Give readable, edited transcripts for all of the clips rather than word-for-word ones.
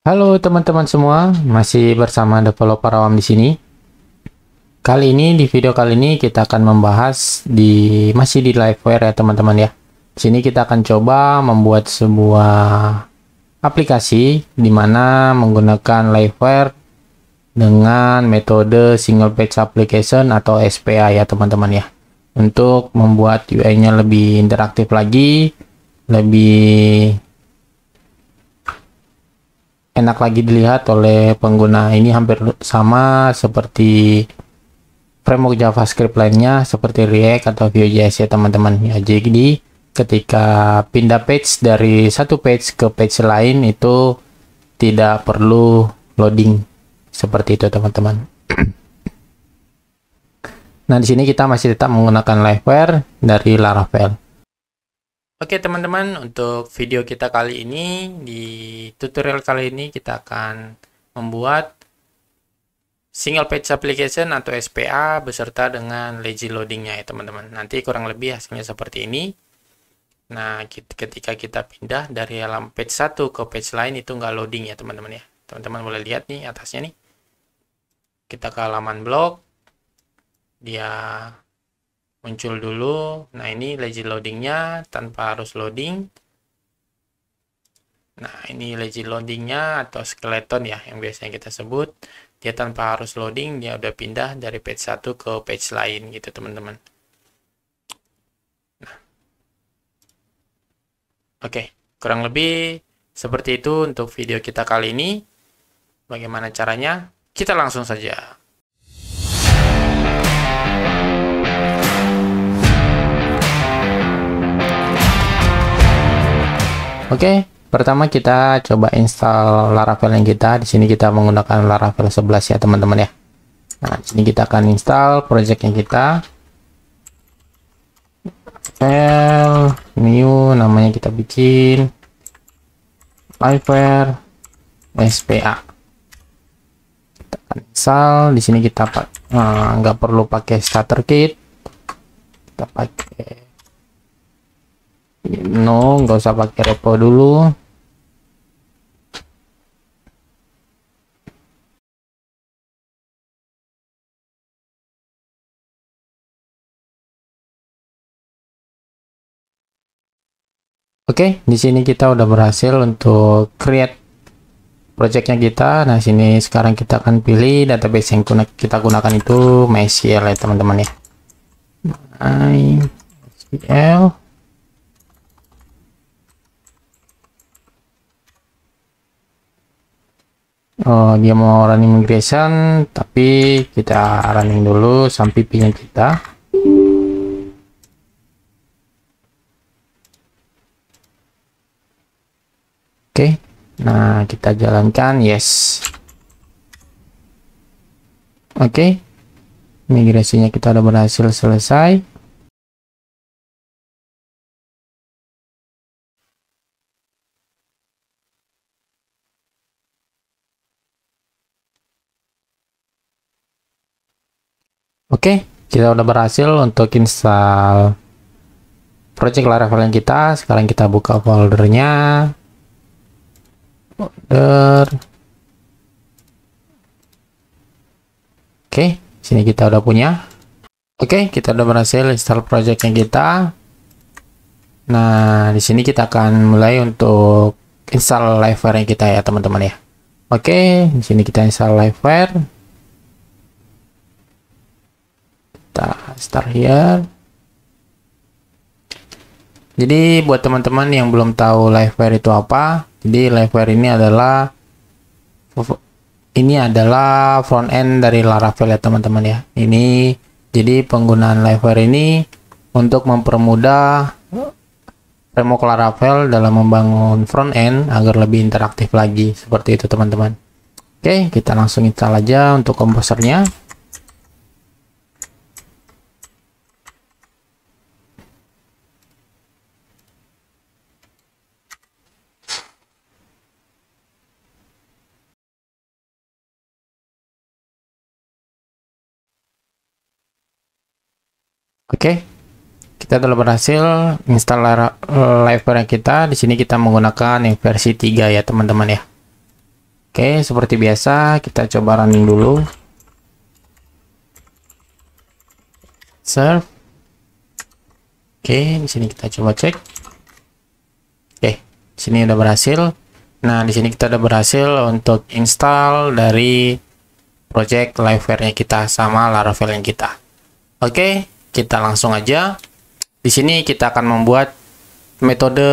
Halo teman-teman semua, masih bersama developer awam di sini. Kali ini di video kali ini kita akan membahas masih di Liveware ya teman-teman ya. Di sini kita akan coba membuat sebuah aplikasi di mana menggunakan Liveware dengan metode single page application atau SPA ya teman-teman ya. Untuk membuat UI-nya lebih interaktif lagi, lebih enak lagi dilihat oleh pengguna. Ini hampir sama seperti framework JavaScript lainnya seperti React atau Vue.js ya teman-teman ya. Jadi ketika pindah page dari satu page ke page lain itu tidak perlu loading seperti itu teman-teman. Nah, di sini kita masih tetap menggunakan Liveware dari Laravel. Oke teman-teman, untuk video kita kali ini, di tutorial kali ini kita akan membuat single page application atau SPA beserta dengan lazy loadingnya ya teman-teman. Nanti kurang lebih hasilnya seperti ini. Nah, ketika kita pindah dari halaman page 1 ke page lain itu nggak loading ya teman-teman ya. Teman-teman boleh lihat nih atasnya nih. Kita ke halaman blog, dia muncul dulu. Nah, ini lazy loadingnya tanpa harus loading. Nah, ini lazy loadingnya atau skeleton ya yang biasanya kita sebut. Dia tanpa harus loading, dia udah pindah dari page 1 ke page lain gitu teman-teman. Nah, oke, kurang lebih seperti itu untuk video kita kali ini. Bagaimana caranya? Kita langsung saja. Oke, pertama kita coba install Laravel yang kita. Di sini kita menggunakan Laravel 11 ya teman-teman ya. Nah, di sini kita akan install project yang kita. File new, namanya kita bikin Liveware SPA. Kita akan install. Di sini kita nggak perlu pakai starter kit. Kita pakai nggak usah pakai repo dulu. Oke, di sini kita udah berhasil untuk create projectnya kita. Nah, sini sekarang kita akan pilih database yang kita gunakan itu MySQL ya teman-teman ya. MySQL. Oh, dia mau running migration, tapi kita running dulu sampai pingin kita. Oke, nah kita jalankan, yes. Oke, migrasinya kita udah berhasil selesai. Oke, kita udah berhasil untuk install project Laravel yang kita. Sekarang kita buka foldernya. Folder. Oke, sini kita udah punya. Oke, kita udah berhasil install project yang kita. Nah, di sini kita akan mulai untuk install Liveware yang kita ya teman-teman ya. Oke, di sini kita install Liveware. Start here. Jadi buat teman-teman yang belum tahu Liveware itu apa, jadi Liveware ini adalah front end dari Laravel ya teman-teman ya. Ini jadi penggunaan Liveware ini untuk mempermudah framework Laravel dalam membangun front end agar lebih interaktif lagi seperti itu teman-teman. Oke, kita langsung install aja untuk komposernya. Oke, kita telah berhasil install Liveware kita. Di sini kita menggunakan yang versi 3 ya teman-teman ya. Oke, seperti biasa kita coba running dulu. Serve. Oke, di sini kita coba cek. Oke, di sini udah berhasil. Nah, di sini kita udah berhasil untuk install dari project Liveware-nya kita sama Laravel yang kita. Oke, kita langsung aja. Di sini kita akan membuat metode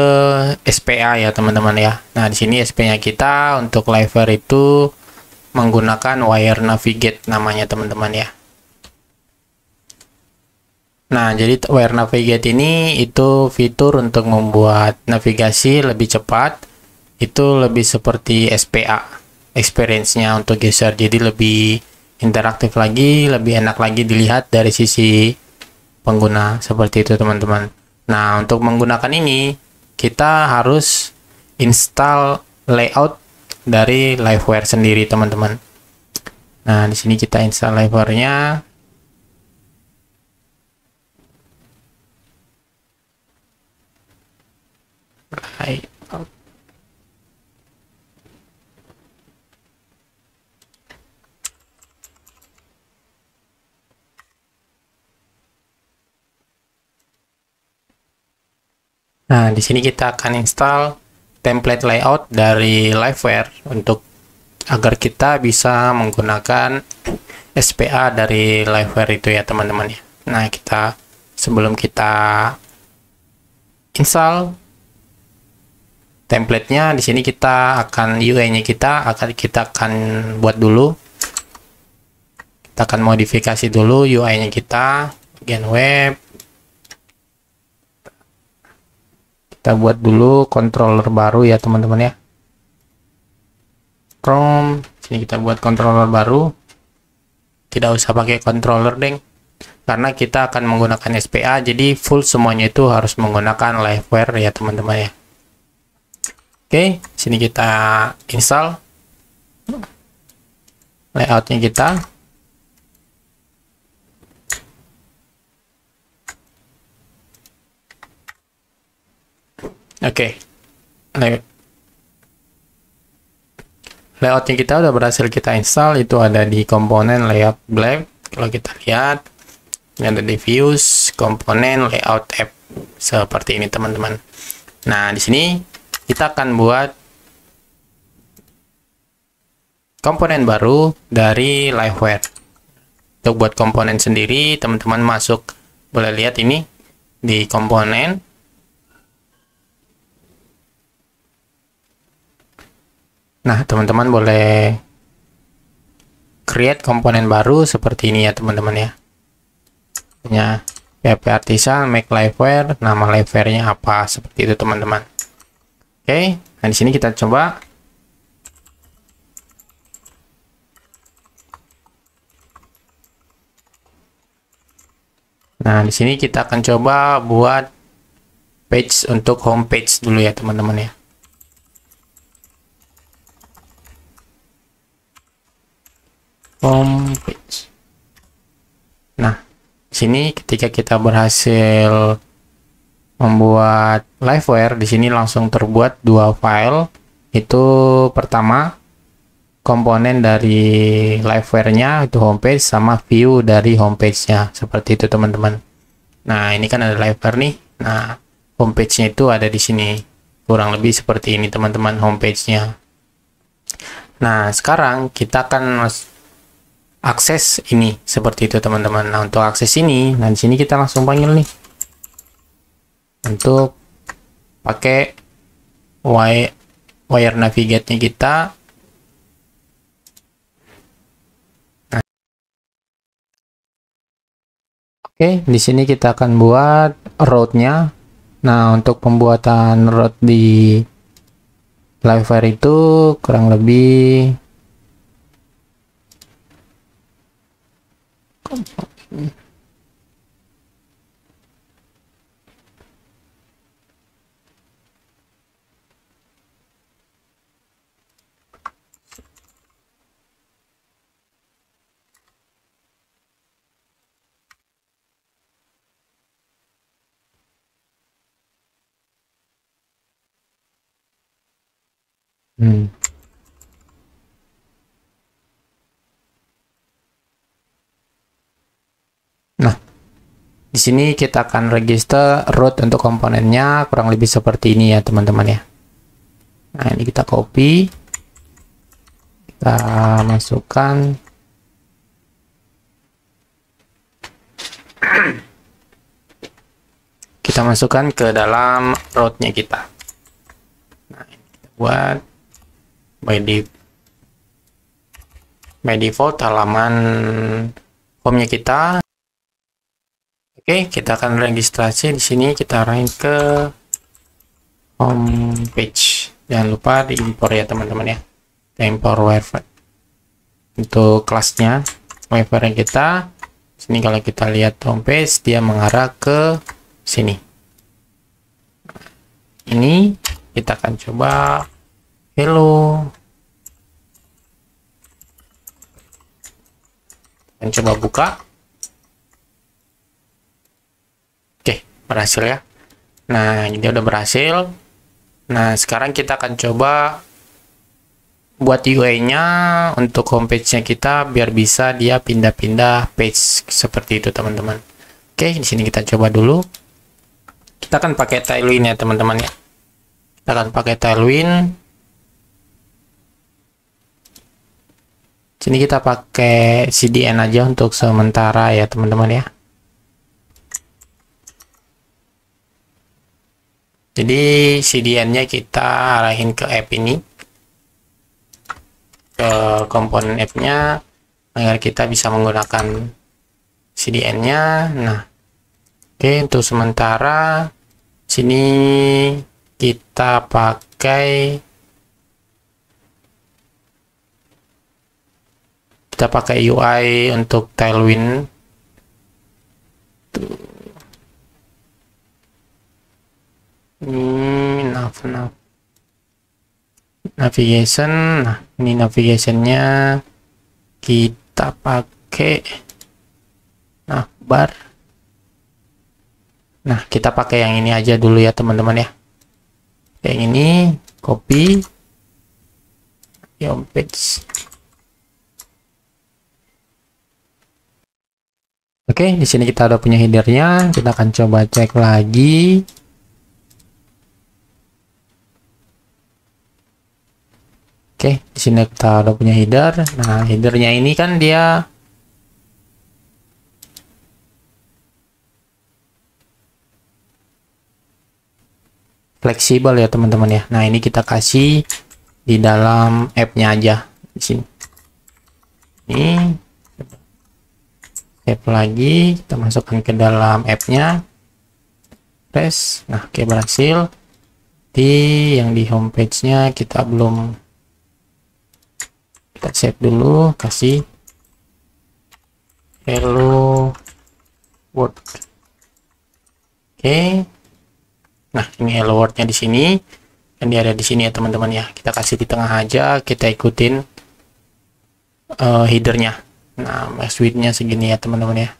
SPA ya teman-teman ya. Nah, di sini SPA-nya kita untuk Liveware itu menggunakan Wire Navigate namanya teman-teman ya. Nah, jadi Wire Navigate ini itu fitur untuk membuat navigasi lebih cepat. Itu lebih seperti SPA experience-nya untuk user, jadi lebih interaktif lagi, lebih enak lagi dilihat dari sisi pengguna, seperti itu teman-teman. Nah, untuk menggunakan ini kita harus install layout dari Liveware sendiri teman-teman. Nah, di sini kita install Liveware-nya. Layout. Nah, di sini kita akan install template layout dari Liveware untuk agar kita bisa menggunakan SPA dari Liveware itu ya teman-teman ya. Nah, sebelum kita install template-nya, di sini kita akan UI-nya kita akan buat dulu. Kita akan modifikasi dulu UI-nya kita, bagian web. Kita buat dulu controller baru ya teman-teman ya. Chrome, sini kita buat controller baru. Tidak usah pakai controller deng, karena kita akan menggunakan SPA, jadi full semuanya itu harus menggunakan Liveware ya teman-teman ya. Oke, sini kita install layoutnya kita. Oke, layoutnya kita udah berhasil kita install, itu ada di komponen layout black. Kalau kita lihat, ini ada di views, komponen layout app, seperti ini teman-teman. Nah, di sini kita akan buat komponen baru dari Liveware. Untuk buat komponen sendiri, teman-teman boleh lihat ini di komponen. Nah, teman-teman boleh create komponen baru seperti ini ya teman-teman ya. Punya PHP Artisan, make Liveware, nama Liveware-nya apa, seperti itu teman-teman. Oke, nah di sini kita coba. Nah, di sini kita akan coba buat page untuk homepage dulu ya teman-teman ya. Homepage. Nah, di sini ketika kita berhasil membuat Liveware, di sini langsung terbuat dua file. Itu pertama komponen dari Liveware-nya itu homepage, sama view dari homepage-nya, seperti itu teman-teman. Nah, ini kan ada Liveware nih. Nah, homepage-nya itu ada di sini. Kurang lebih seperti ini teman-teman homepage-nya. Nah, sekarang kita akan akses ini seperti itu teman-teman. Nah, untuk akses ini, nah di sini kita langsung panggil nih untuk pakai wire navigate-nya kita. Nah, oke, di sini kita akan buat route-nya. Nah, untuk pembuatan route di Liveware itu kurang lebih Di sini kita akan register root untuk komponennya, kurang lebih seperti ini ya teman-teman ya. Nah, ini kita copy, kita masukkan, ke dalam rootnya kita. Nah, ini kita buat by default halaman home-nya kita. Oke, kita akan registrasi di sini, kita arahin ke home page. Jangan lupa diimpor ya teman-teman ya. Kita impor wireframe untuk kelasnya wireframe kita. Sini kalau kita lihat home page, dia mengarah ke sini. Ini kita akan coba hello. Dan coba buka. Oke, berhasil ya. Nah, ini udah berhasil. Nah, sekarang kita akan coba buat UI-nya untuk homepage-nya kita biar bisa dia pindah-pindah page seperti itu, teman-teman. Oke, di sini kita coba dulu. Kita akan pakai Tailwind ya, teman-teman ya. Kita akan pakai Tailwind. Sini kita pakai CDN aja untuk sementara ya, teman-teman ya. Jadi CDN-nya kita arahin ke app ini, ke komponen app-nya, agar kita bisa menggunakan CDN-nya. Nah, oke, untuk sementara sini kita pakai UI untuk Tailwind. Ini navigation. Nah, ini navigationnya kita pakai bar. Nah, kita pakai yang ini aja dulu ya teman-teman ya. Yang ini copy home page. Oke, di sini kita udah punya headernya. Kita akan coba cek lagi. Oke, di sini kita udah punya header. Nah, headernya ini kan dia fleksibel ya teman-teman ya. Nah, ini kita kasih di dalam app-nya aja di sini. Ini save lagi, kita masukkan ke dalam app-nya. Press. Nah, oke, berhasil. Di yang di homepage-nya kita belum. Kita save dulu, kasih hello world. Oke. Nah, ini hello world-nya di sini. Dan dia ada di sini ya teman-teman ya. Kita kasih di tengah aja, kita ikutin headernya. Nah, max width-nya segini ya teman-teman ya.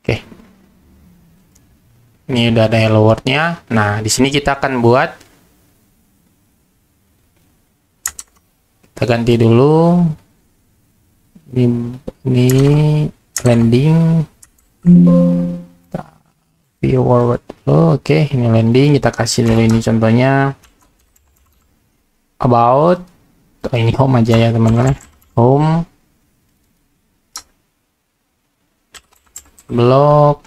Oke. Ini udah ada hello world-nya. Nah, di sini kita akan buat, kita ganti dulu. Ini landing. View forward. Oke, ini landing. Kita kasih dulu ini contohnya about. Ini home aja ya teman-teman. Home. Blog.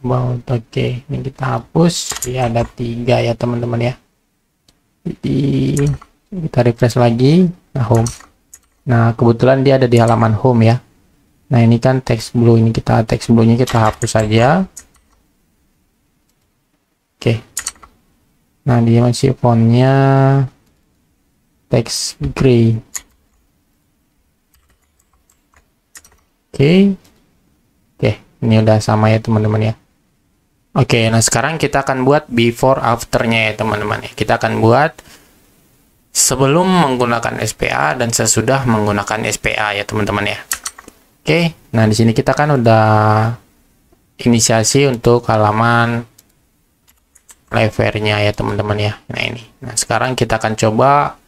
About. Oke, ini kita hapus. Dia ada 3 ya teman-teman ya. Jadi kita refresh lagi. Nah, home. Nah, kebetulan dia ada di halaman home ya. Nah, ini kan text blue, ini kita text blue-nya kita hapus saja. Oke. Nah, dia masih fontnya text gray. Oke. Oke, ini udah sama ya teman-teman ya. Oke, nah sekarang kita akan buat before after-nya ya teman-teman ya. Kita akan buat sebelum menggunakan SPA dan sesudah menggunakan SPA ya teman-teman ya. Oke, nah di sini kita kan udah inisiasi untuk halaman live-nya ya teman-teman ya. Nah ini. Nah sekarang kita akan coba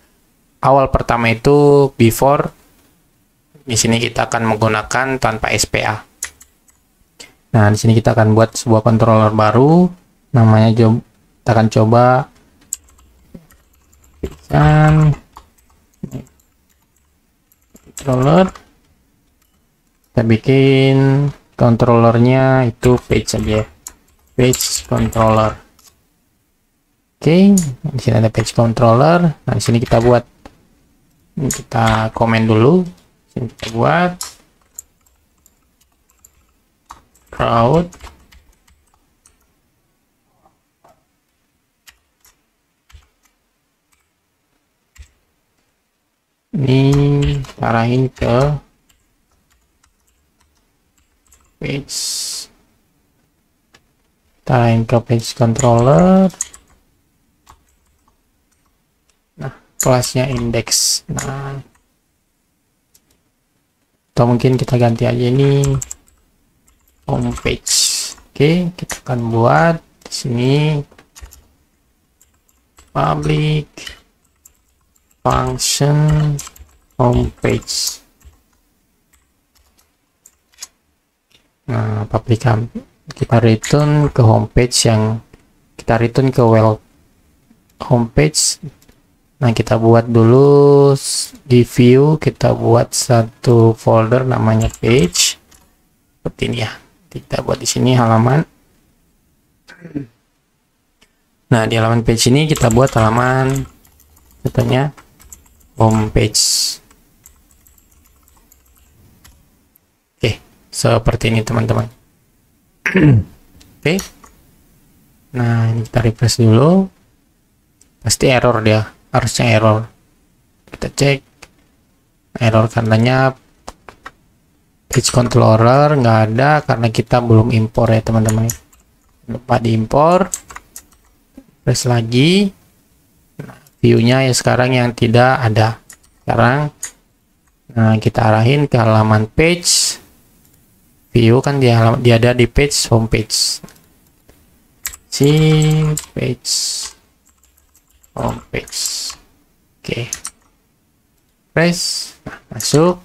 awal pertama itu before. Di sini kita akan menggunakan tanpa SPA. Nah di sini kita akan buat sebuah controller baru. Namanya kita akan coba controller. Kita bikin controllernya itu page aja, page controller. Oke, di sini ada page controller. Nah di sini kita buat, kita komen dulu. Sini kita buat crowd ini arahin ke page, arahin ke page controller. Nah kelasnya index. Nah atau mungkin kita ganti aja ini homepage. Oke, kita akan buat di sini public function homepage. Nah, public kita return ke homepage yang kita return ke well homepage. Nah, kita buat dulu di view, kita buat satu folder namanya page. Seperti ini ya. Kita buat di sini halaman. Nah, di halaman page ini kita buat halaman contohnya homepage. Oke, seperti ini teman-teman. Oke. Nah, ini kita refresh dulu. Pasti error dia, harusnya error. Kita cek error karenanya page controller nggak ada karena kita belum impor ya teman-teman. Lupa diimpor. Press lagi. Nah, view-nya ya sekarang yang tidak ada. Sekarang nah kita arahin ke halaman page. View kan dia ada di page homepage. Si page homepage. Oke. Press. Nah, masuk.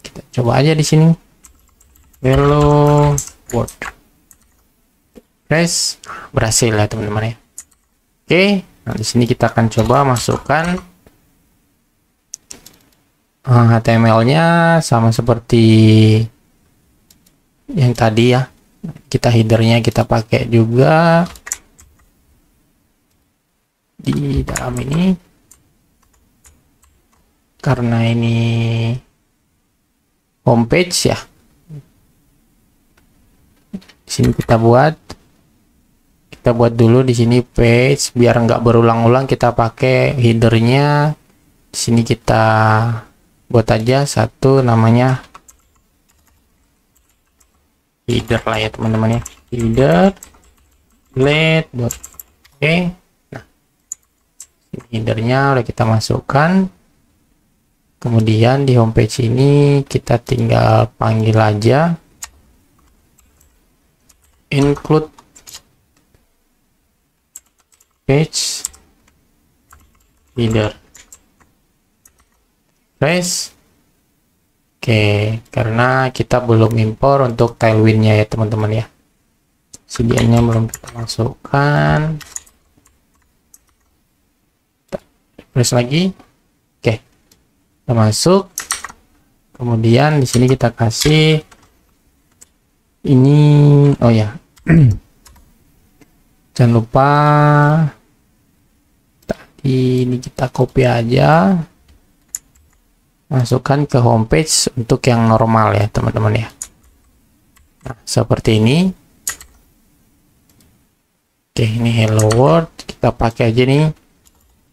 Kita coba aja di sini. Hello world. Press. Berhasil ya teman-teman ya. Oke. Nah, di sini kita akan coba masukkan HTML-nya sama seperti yang tadi ya. Kita headernya kita pakai juga di dalam ini karena ini homepage ya. Di sini kita buat dulu di sini page biar nggak berulang-ulang, kita pakai headernya. Di sini kita buat aja satu namanya header lah ya teman-teman ya, header let. Oke, nah headernya udah kita masukkan. Kemudian di homepage ini kita tinggal panggil aja include page header. Press. Oke, karena kita belum impor untuk Tailwind-nya ya teman-teman ya. Sedianya belum kita masukkan. Press lagi. Oke. Kita masuk. Kemudian di sini kita kasih ini, oh ya. Jangan lupa tadi ini kita copy aja. Masukkan ke homepage untuk yang normal ya teman-teman ya. Nah, seperti ini. Oke, ini hello world. Kita pakai aja nih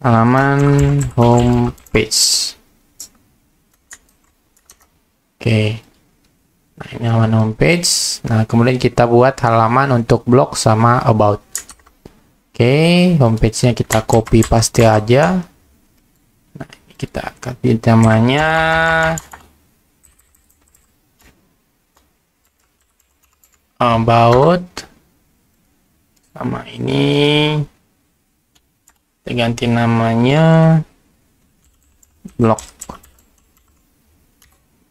halaman homepage. Oke. Nah, ini halaman homepage. Nah, kemudian kita buat halaman untuk blog sama about. Oke, homepage-nya kita copy paste aja. Nah, kita kasih namanya about, sama ini kita ganti namanya blog.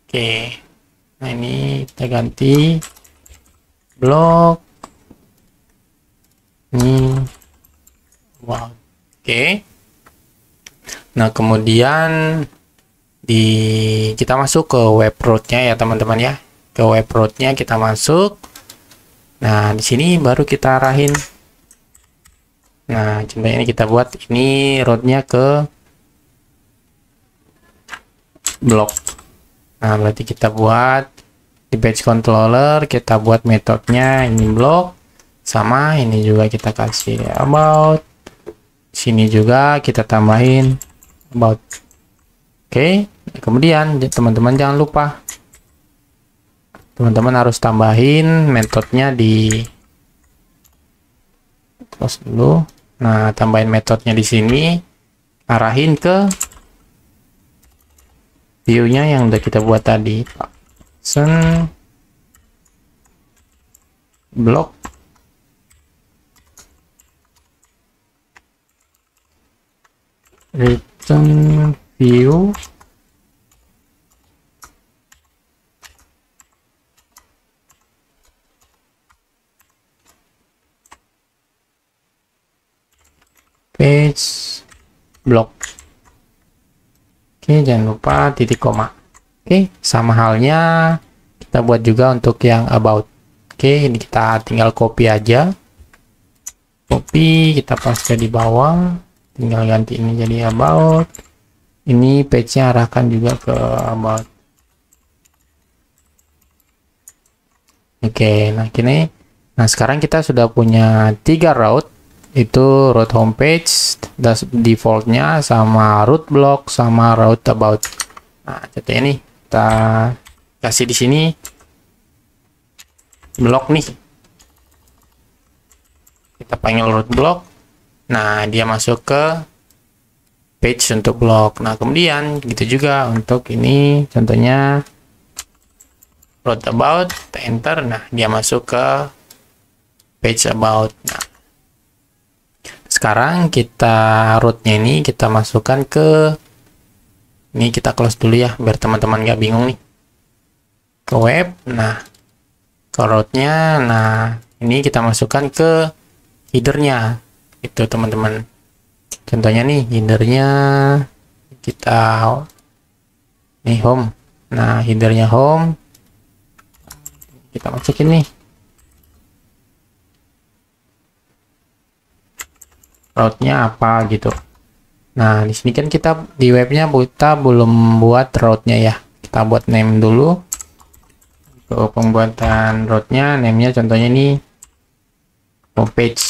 Oke, nah ini kita ganti blog ini. Wow. Oke, nah kemudian kita masuk ke web root-nya ya teman-teman ya. Ke web root-nya kita masuk. Nah, di sini baru kita arahin. Nah, contohnya ini kita buat ini root-nya ke blog. Nah, berarti kita buat di page controller, kita buat metodenya ini blog, sama ini juga kita kasih about. Sini juga kita tambahin about. Oke, kemudian teman-teman jangan lupa, teman-teman harus tambahin metodenya di close dulu. Nah, tambahin metodenya di sini, arahin ke view-nya yang udah kita buat tadi. Sen blog return view page blog. Oke, jangan lupa titik koma. Oke, sama halnya kita buat juga untuk yang about. Oke, ini kita tinggal copy aja. Copy, kita paste di bawah. Tinggal ganti ini jadi about. Ini page-nya arahkan juga ke about. Oke, nah gini. Nah, sekarang kita sudah punya 3 route. Itu route homepage, defaultnya, sama route blog, sama route about. Nah, contohnya ini kita kasih di sini blog nih. Kita panggil route blog. Nah, dia masuk ke page untuk blog. Nah, kemudian gitu juga untuk ini, contohnya route about, kita enter. Nah, dia masuk ke page about. Nah, sekarang kita route-nya ini kita masukkan ke ini, kita close dulu ya biar teman-teman nggak bingung nih, ke web. Nah, ke route-nya, nah ini kita masukkan ke header-nya itu teman-teman. Contohnya nih header-nya kita nih home. Nah, header-nya home kita masukin nih route-nya apa gitu. Nah, di sini kan kita di webnya kita belum buat route-nya ya. Kita buat name dulu. Untuk pembuatan route-nya, name-nya contohnya ini homepage.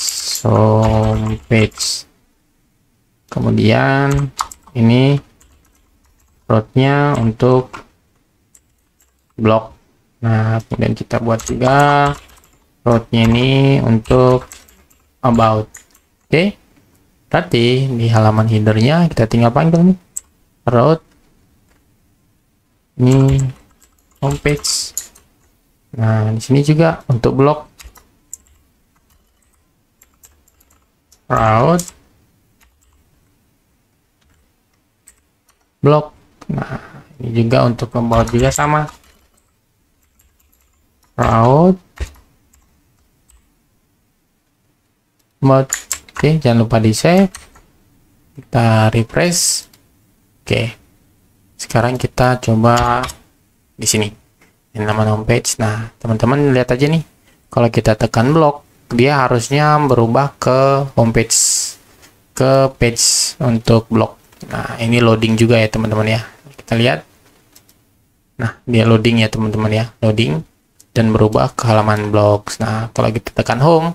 Kemudian ini route-nya untuk blog. Nah, kemudian kita buat juga route-nya ini untuk about. Oke. Berarti di halaman header-nya kita tinggal panggil nih route ini homepage. Nah, di sini juga untuk blog route blog. Nah, ini juga untuk about juga sama route about. Oke, jangan lupa di save, kita refresh. Oke, sekarang kita coba di sini ini nama homepage. Nah, teman-teman lihat aja nih, kalau kita tekan blog, dia harusnya berubah ke homepage, ke page untuk blog. Nah, ini loading juga ya teman-teman ya, kita lihat. Nah, dia loading ya teman-teman ya, loading dan berubah ke halaman blog. Nah, kalau kita tekan home,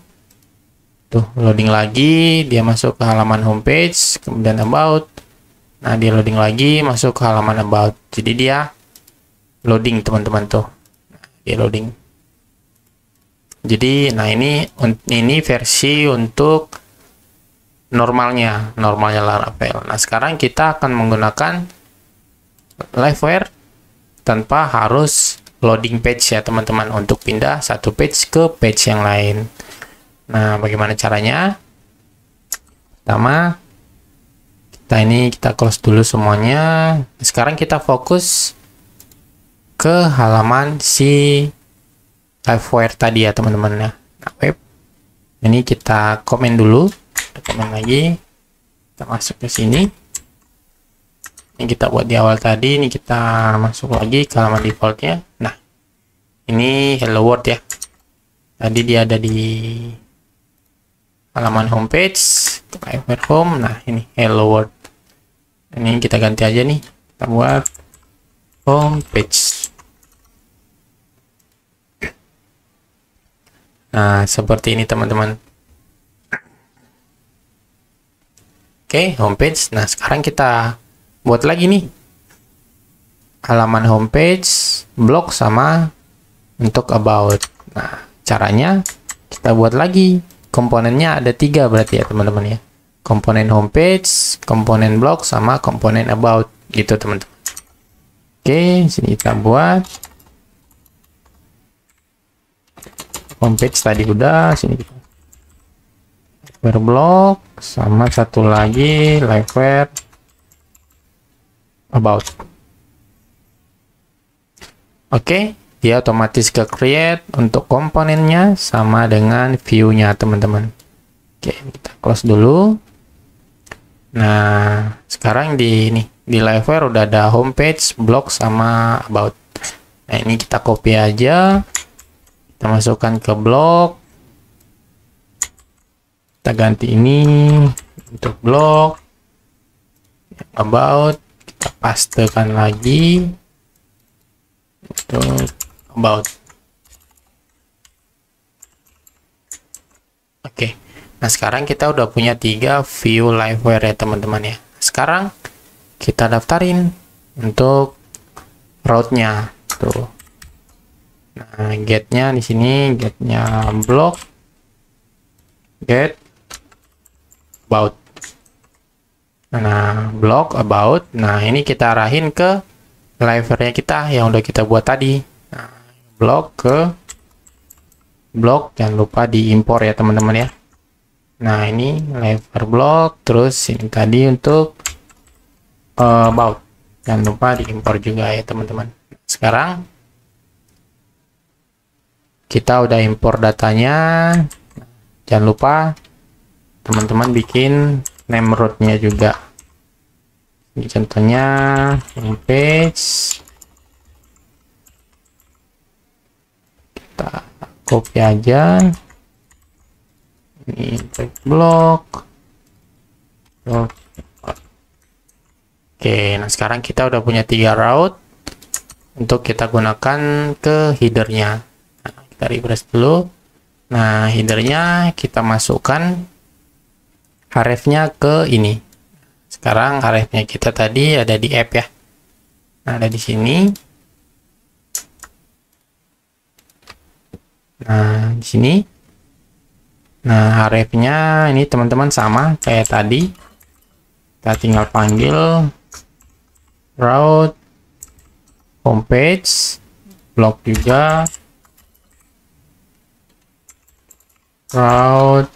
tuh loading lagi, dia masuk ke halaman homepage, kemudian about. Nah, dia loading lagi, masuk ke halaman about. Jadi dia loading teman-teman tuh. Nah, dia loading. Jadi, nah ini versi untuk normalnya Laravel. Nah, sekarang kita akan menggunakan Liveware tanpa harus loading page ya teman-teman, untuk pindah satu page ke page yang lain. Nah, bagaimana caranya? Pertama, kita close dulu semuanya. Sekarang kita fokus ke halaman si Livewire tadi ya teman-teman ya. Nah, web ini kita komen dulu, kita komen lagi, kita masuk ke sini. Ini kita buat di awal tadi, ini kita masuk lagi ke halaman defaultnya. Nah, ini hello world ya, tadi dia ada di halaman homepage, Livewire home. Nah, ini hello world, ini kita ganti aja nih, kita buat homepage. Nah, seperti ini teman-teman. Oke, homepage. Nah, sekarang kita buat lagi nih halaman homepage, blog, sama untuk about. Nah, caranya kita buat lagi komponennya ada 3 berarti ya teman-teman ya. Komponen homepage, komponen blog, sama komponen about gitu teman-teman. Oke, sini kita buat homepage tadi udah, sini kita Livewire blog, sama satu lagi Livewire about. Oke, dia otomatis ke create untuk komponennya sama dengan view-nya teman-teman. Oke, kita close dulu. Nah, sekarang di Livewire udah ada homepage, blog, sama about. Nah, ini kita copy aja, kita masukkan ke blog, kita ganti ini untuk blog, about kita pastekan lagi untuk about. Oke, nah sekarang kita udah punya 3 view Livewire ya teman-teman ya. Sekarang kita daftarin untuk route-nya tuh. Nah, get-nya di sini, get-nya blog, get about. Nah, blog about. Nah, ini kita arahin ke Livewire-nya kita yang udah kita buat tadi. Nah, blog ke blog, jangan lupa diimpor ya teman-teman ya. Nah, ini Livewire blog, terus ini tadi untuk about, jangan lupa diimpor juga ya teman-teman. Sekarang kita udah impor datanya, jangan lupa teman-teman bikin name root-nya juga. Ini contohnya homepage, kita copy aja, ini blog. Oke, nah sekarang kita udah punya 3 route untuk kita gunakan ke headernya. Nah, kita refresh dulu. Nah, headernya kita masukkan href-nya ke ini. Sekarang href-nya kita tadi ada di app ya. Nah, ada di sini. Nah, di sini. Nah, href-nya ini teman-teman sama kayak tadi. Kita tinggal panggil route homepage, blog juga, route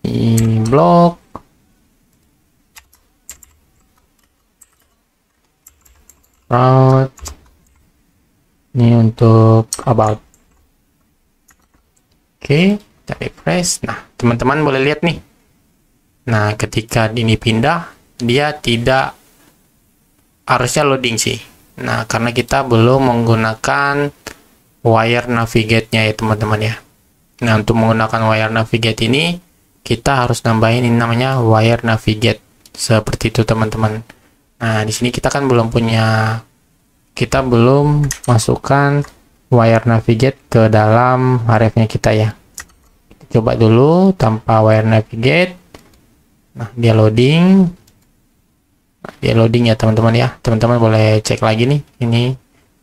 ini blog, route ini untuk about. Oke, kita refresh. Nah, teman-teman boleh lihat nih. Nah, ketika ini pindah, dia tidak harusnya loading sih. Nah, karena kita belum menggunakan wire navigate-nya ya teman-teman ya. Nah, untuk menggunakan wire navigate ini, kita harus nambahin ini namanya wire navigate. Seperti itu teman-teman. Nah, di sini kita kan belum punya, kita belum masukkan wire navigate ke dalam href-nya kita ya. Kita coba dulu tanpa wire navigate. Nah, dia loading. Dia loading ya teman-teman ya. Teman-teman boleh cek lagi nih. Ini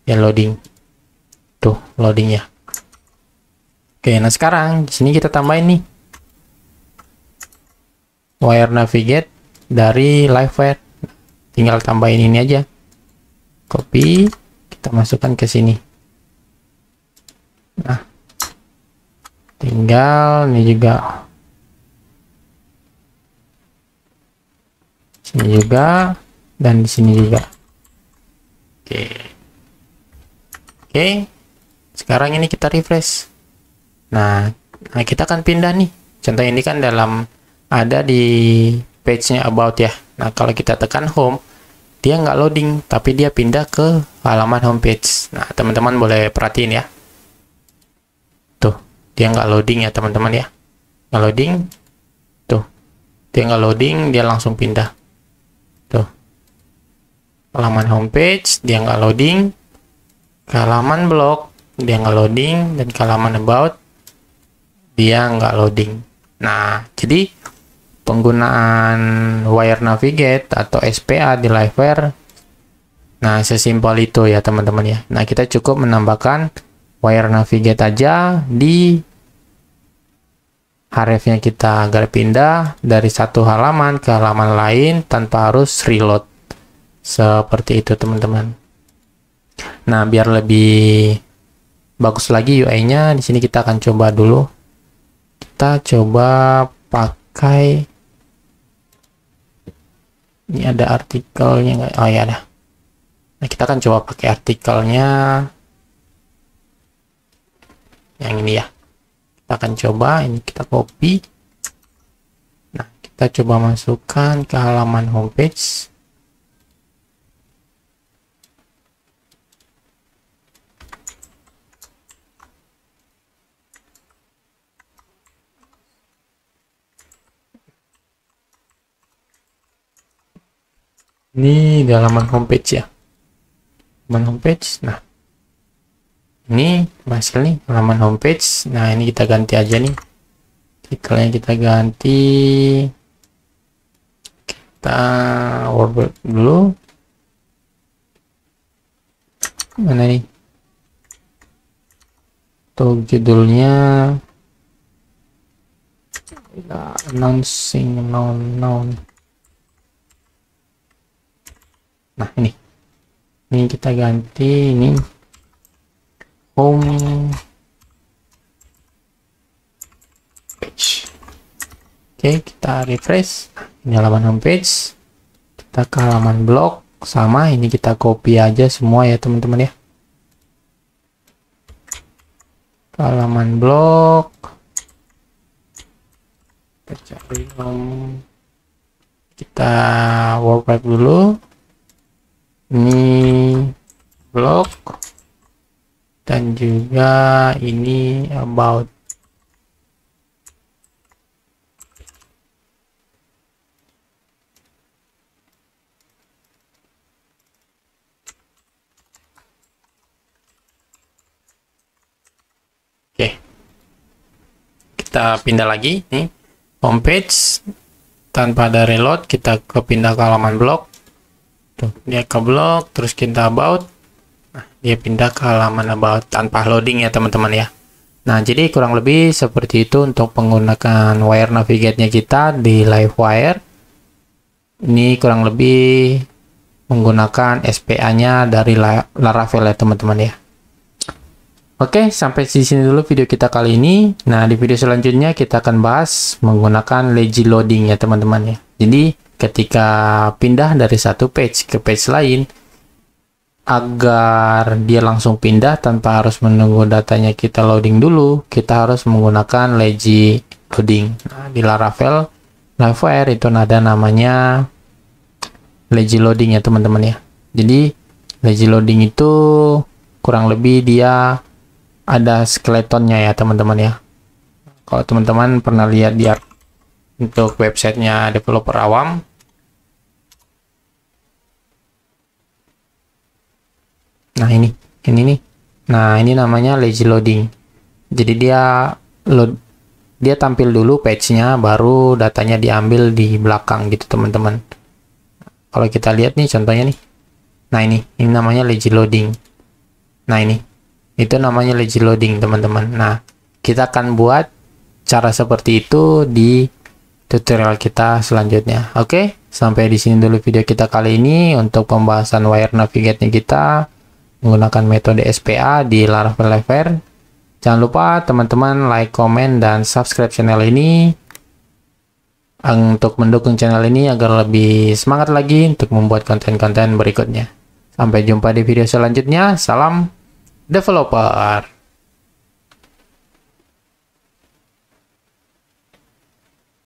dia loading. Tuh, loading ya. Oke, nah sekarang di sini kita tambahin nih wire navigate dari Livewire. Tinggal tambahin ini aja. Copy, kita masukkan ke sini. Nah, tinggal ini juga, sini juga, dan di sini juga. Oke, sekarang ini kita refresh. Nah, kita akan pindah nih. Contoh ini kan ada di page-nya about ya. Nah, kalau kita tekan home, dia nggak loading, tapi dia pindah ke halaman homepage. Nah, teman-teman boleh perhatiin ya. Tuh, dia nggak loading ya teman-teman ya. Nggak loading. Tuh, dia nggak loading, dia langsung pindah. Tuh, halaman homepage, dia nggak loading. Ke halaman blog, dia nggak loading. Dan ke halaman about, dia nggak loading. Nah, jadi penggunaan Wire Navigate atau SPA di Livewire, nah sesimpel itu ya teman-teman ya. Nah, kita cukup menambahkan Wire Navigate aja di href-nya kita agar pindah dari satu halaman ke halaman lain tanpa harus reload. Seperti itu teman-teman. Nah, biar lebih bagus lagi UI-nya, di sini kita akan coba dulu. Kita coba pakai, ini ada artikelnya nggak? Oh ya ada. Nah, kita akan coba pakai artikelnya yang ini ya. Kita akan coba, ini kita copy. Nah, kita coba masukkan ke halaman homepage. Ini di halaman homepage ya, halaman homepage. Nah, ini hasil nih halaman homepage. Nah, ini kita ganti aja nih, titlenya kita ganti, kita word dulu. Mana nih untuk judulnya? Announcing noun. Nah, ini kita ganti, ini home page. Oke, kita refresh. Ini halaman homepage. Kita ke halaman blog, sama ini kita copy aja semua ya teman-teman ya. Ke halaman blog, kita cari kita WordPress dulu. Ini blog dan juga ini about. Oke, kita pindah lagi nih homepage, tanpa ada reload kita ke pindah ke halaman blog. Tuh, dia ke blog, terus kita about. Nah, dia pindah ke halaman about tanpa loading ya teman-teman ya. Nah, jadi kurang lebih seperti itu untuk menggunakan Wire Navigate-nya kita di Livewire. Ini kurang lebih menggunakan SPA-nya dari Laravel ya teman-teman ya. Oke, sampai di sini dulu video kita kali ini. Nah, di video selanjutnya kita akan bahas menggunakan lazy loading ya teman-teman ya. Jadi ketika pindah dari satu page ke page lain, agar dia langsung pindah tanpa harus menunggu datanya kita loading dulu, kita harus menggunakan lazy loading. Nah, di Laravel Livewire itu ada namanya lazy loading ya teman-teman ya. Jadi lazy loading itu kurang lebih dia ada skeletonnya ya teman-teman ya. Kalau teman-teman pernah lihat dia untuk websitenya developer awam, nah ini nih. Nah, ini namanya lazy loading. Jadi dia tampil dulu page-nya, baru datanya diambil di belakang gitu teman-teman. Kalau kita lihat nih contohnya nih. Nah, ini namanya lazy loading. Nah, itu namanya lazy loading teman-teman. Nah, kita akan buat cara seperti itu di tutorial kita selanjutnya. Oke, sampai di sini dulu video kita kali ini untuk pembahasan Wire Navigate-nya kita. menggunakan metode SPA di Laravel Liveware. Jangan lupa teman-teman like, komen, dan subscribe channel ini untuk mendukung channel ini agar lebih semangat lagi untuk membuat konten-konten berikutnya. Sampai jumpa di video selanjutnya. Salam developer.